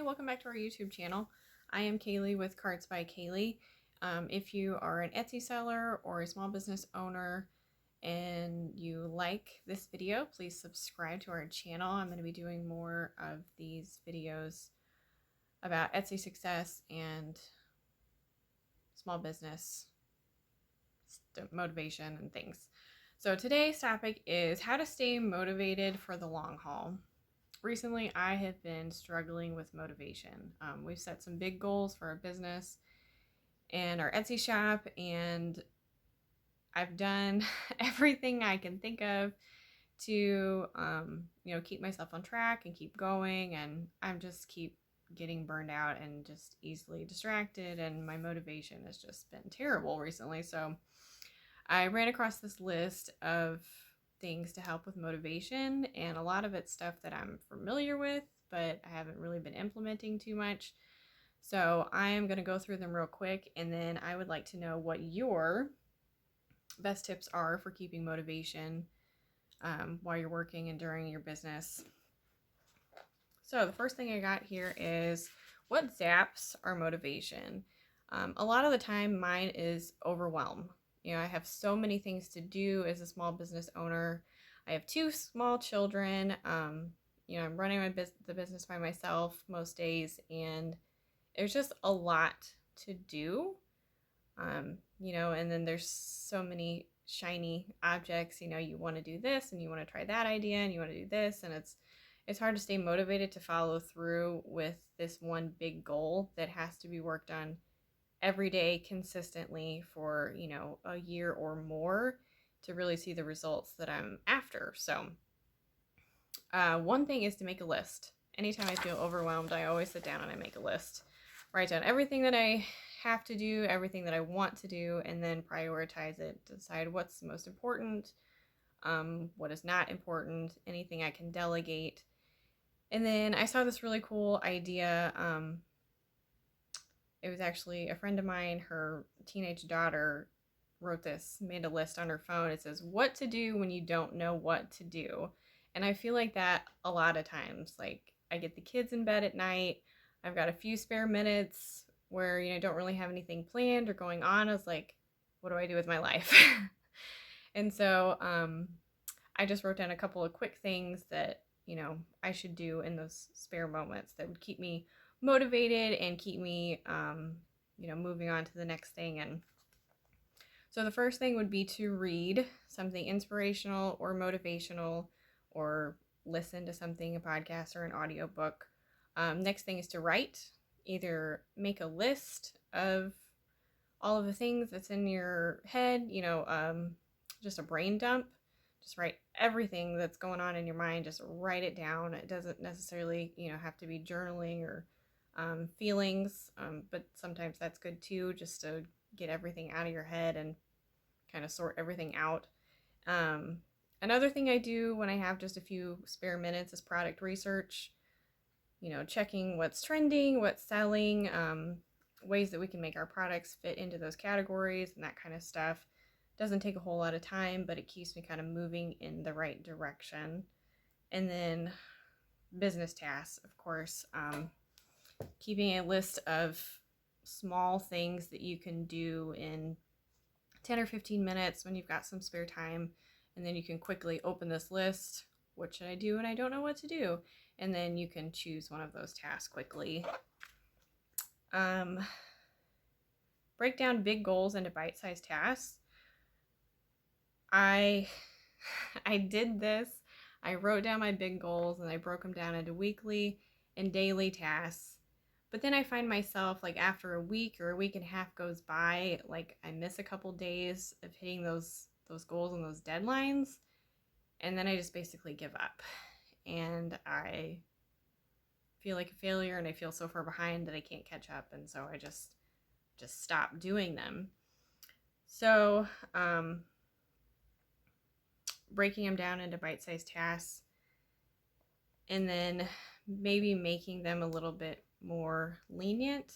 welcome back to our YouTube channel. I am Kaylee with Cards by Kaylee. If you are an Etsy seller or a small business owner and you like this video, please subscribe to our channel. I'm going to be doing more of these videos about Etsy success and small business motivation and things. So today's topic is how to stay motivated for the long haul. Recently, I have been struggling with motivation. We've set some big goals for our business and our Etsy shop, and I've done everything I can think of to, keep myself on track and keep going, and I'm just keep getting burned out and just easily distracted, and my motivation has just been terrible recently. So I ran across this list of things to help with motivation, and a lot of it's stuff that I'm familiar with, but I haven't really been implementing too much. So I am going to go through them real quick, and then I would like to know what your best tips are for keeping motivation while you're working and during your business. So the first thing I got here is what zaps our motivation. A lot of the time mine is overwhelm. I have so many things to do as a small business owner. I have 2 small children. I'm running the business by myself most days, and there's just a lot to do. And then there's so many shiny objects. You want to do this, and you want to try that idea, and you want to do this, and it's hard to stay motivated to follow through with this one big goal that has to be worked on every day consistently for, a year or more to really see the results that I'm after. So one thing is to make a list. Anytime I feel overwhelmed, I always sit down and I make a list. Write down everything that I have to do, everything that I want to do, and then prioritize it. Decide what's the most important, what is not important, anything I can delegate. And then I saw this really cool idea. It was actually a friend of mine, her teenage daughter made a list on her phone. It says, what to do when you don't know what to do. And I feel like that a lot of times. Like, I get the kids in bed at night. I've got a few spare minutes where, I don't really have anything planned or going on. I was like, what do I do with my life? And so I just wrote down a couple of quick things that, I should do in those spare moments that would keep me motivated and keep me, moving on to the next thing. And so the first thing would be to read something inspirational or motivational, or listen to something, a podcast or an audiobook. Next thing is to write. Either make a list of all of the things that's in your head, just a brain dump. Just write everything that's going on in your mind. Just write it down. It doesn't necessarily, have to be journaling or feelings, but sometimes that's good too, just to get everything out of your head and kind of sort everything out. Another thing I do when I have just a few spare minutes is product research. Checking what's trending, what's selling, ways that we can make our products fit into those categories and that kind of stuff. Doesn't take a whole lot of time, but it keeps me kind of moving in the right direction. And then business tasks, of course. Keeping a list of small things that you can do in 10 or 15 minutes when you've got some spare time, and then you can quickly open this list. What should I do when I don't know what to do? And then you can choose one of those tasks quickly. Break down big goals into bite-sized tasks. I did this. I wrote down my big goals and I broke them down into weekly and daily tasks. But then I find myself, like, after a week or a week and a half goes by, like, I miss a couple days of hitting those goals and those deadlines, and then I just basically give up. And I feel like a failure, and I feel so far behind that I can't catch up, and so I just stop doing them. So breaking them down into bite-sized tasks, and then maybe making them a little bit more lenient.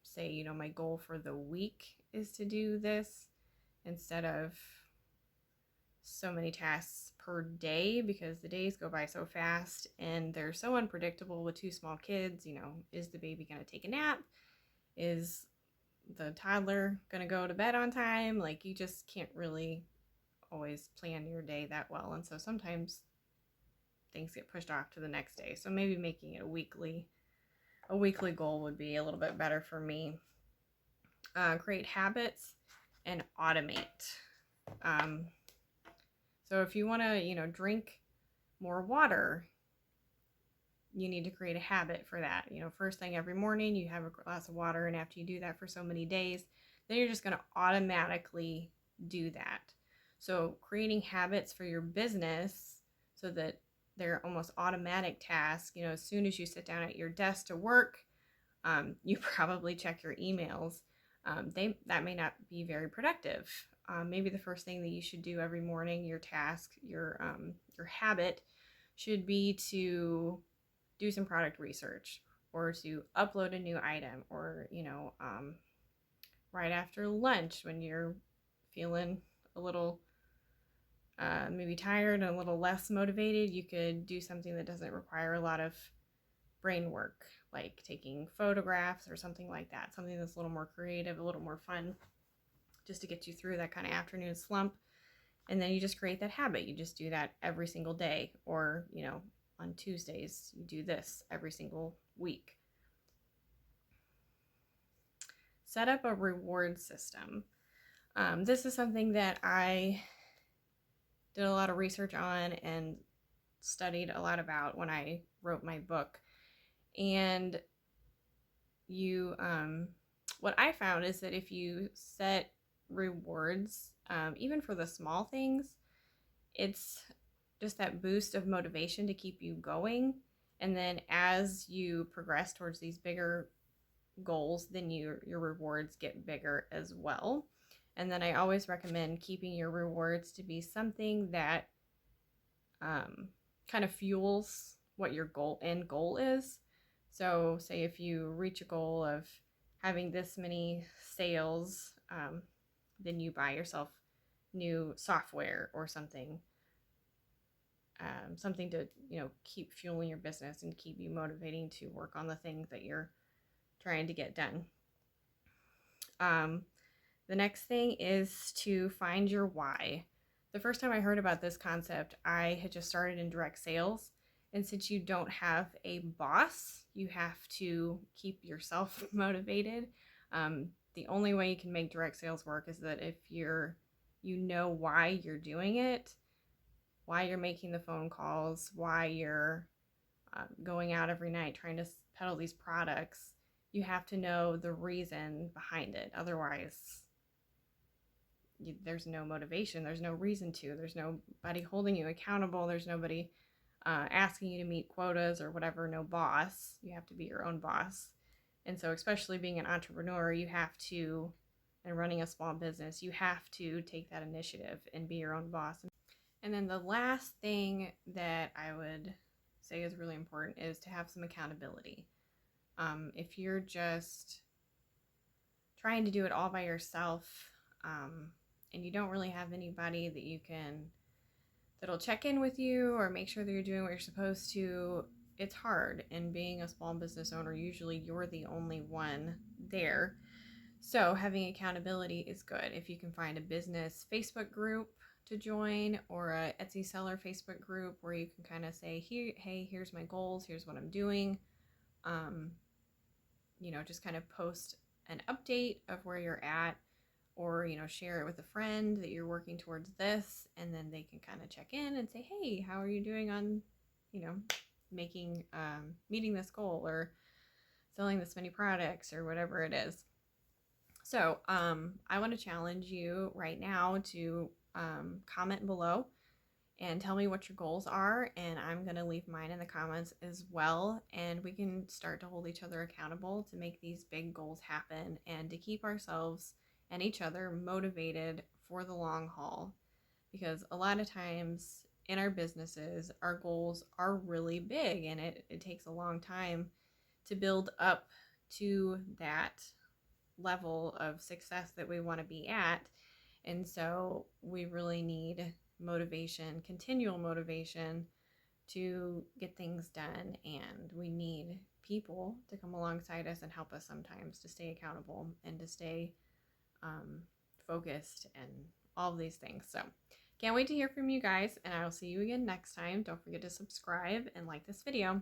Say, my goal for the week is to do this instead of so many tasks per day because the days go by so fast and they're so unpredictable with two small kids. Is the baby going to take a nap? Is the toddler going to go to bed on time? Like, you just can't really always plan your day that well. And so sometimes things get pushed off to the next day. So maybe making it a weekly goal would be a little bit better for me. Create habits and automate. Um, so if you want to, drink more water, you need to create a habit for that. First thing every morning, you have a glass of water, and after you do that for so many days, then you're just going to automatically do that. So creating habits for your business so that they're almost automatic tasks. As soon as you sit down at your desk to work, you probably check your emails. That may not be very productive. Maybe the first thing that you should do every morning, your task, your habit, should be to do some product research or to upload a new item, or right after lunch when you're feeling a little maybe tired and a little less motivated, you could do something that doesn't require a lot of brain work, like taking photographs or something like that, something that's a little more creative, a little more fun, just to get you through that kind of afternoon slump. And then you just create that habit. You just do that every single day, or on Tuesdays you do this every single week. Set up a reward system. This is something that I did a lot of research on and studied a lot about when I wrote my book. And what I found is that if you set rewards, even for the small things, it's just that boost of motivation to keep you going. And then as you progress towards these bigger goals, then your rewards get bigger as well. And then I always recommend keeping your rewards to be something that kind of fuels what your end goal is. So say if you reach a goal of having this many sales, then you buy yourself new software or something, something to keep fueling your business and keep you motivating to work on the things that you're trying to get done. The next thing is to find your why. The first time I heard about this concept, I had just started in direct sales. And since you don't have a boss, you have to keep yourself motivated. The only way you can make direct sales work is that if you know why you're doing it, why you're making the phone calls, why you're going out every night trying to peddle these products. You have to know the reason behind it. Otherwise, there's no motivation. There's no reason to. There's nobody holding you accountable. There's nobody asking you to meet quotas or whatever. No boss. You have to be your own boss. And so, especially being an entrepreneur, you have to, and running a small business, you have to take that initiative and be your own boss. And then the last thing that I would say is really important is to have some accountability. If you're just trying to do it all by yourself, and you don't really have anybody that'll check in with you or make sure that you're doing what you're supposed to, it's hard. And being a small business owner, usually you're the only one there. So having accountability is good. If you can find a business Facebook group to join, or a Etsy seller Facebook group where you can kind of say, hey, here's my goals, here's what I'm doing. Just kind of post an update of where you're at, or share it with a friend that you're working towards this, and then they can kind of check in and say, hey, how are you doing on meeting this goal, or selling this many products, or whatever it is. So I want to challenge you right now to comment below and tell me what your goals are, and I'm going to leave mine in the comments as well, and we can start to hold each other accountable to make these big goals happen and to keep ourselves and each other motivated for the long haul. Because a lot of times in our businesses, our goals are really big, and it takes a long time to build up to that level of success that we want to be at. And so we really need motivation, continual motivation to get things done. And we need people to come alongside us and help us sometimes to stay accountable and to stay focused and all of these things. So can't wait to hear from you guys, and I will see you again next time. Don't forget to subscribe and like this video.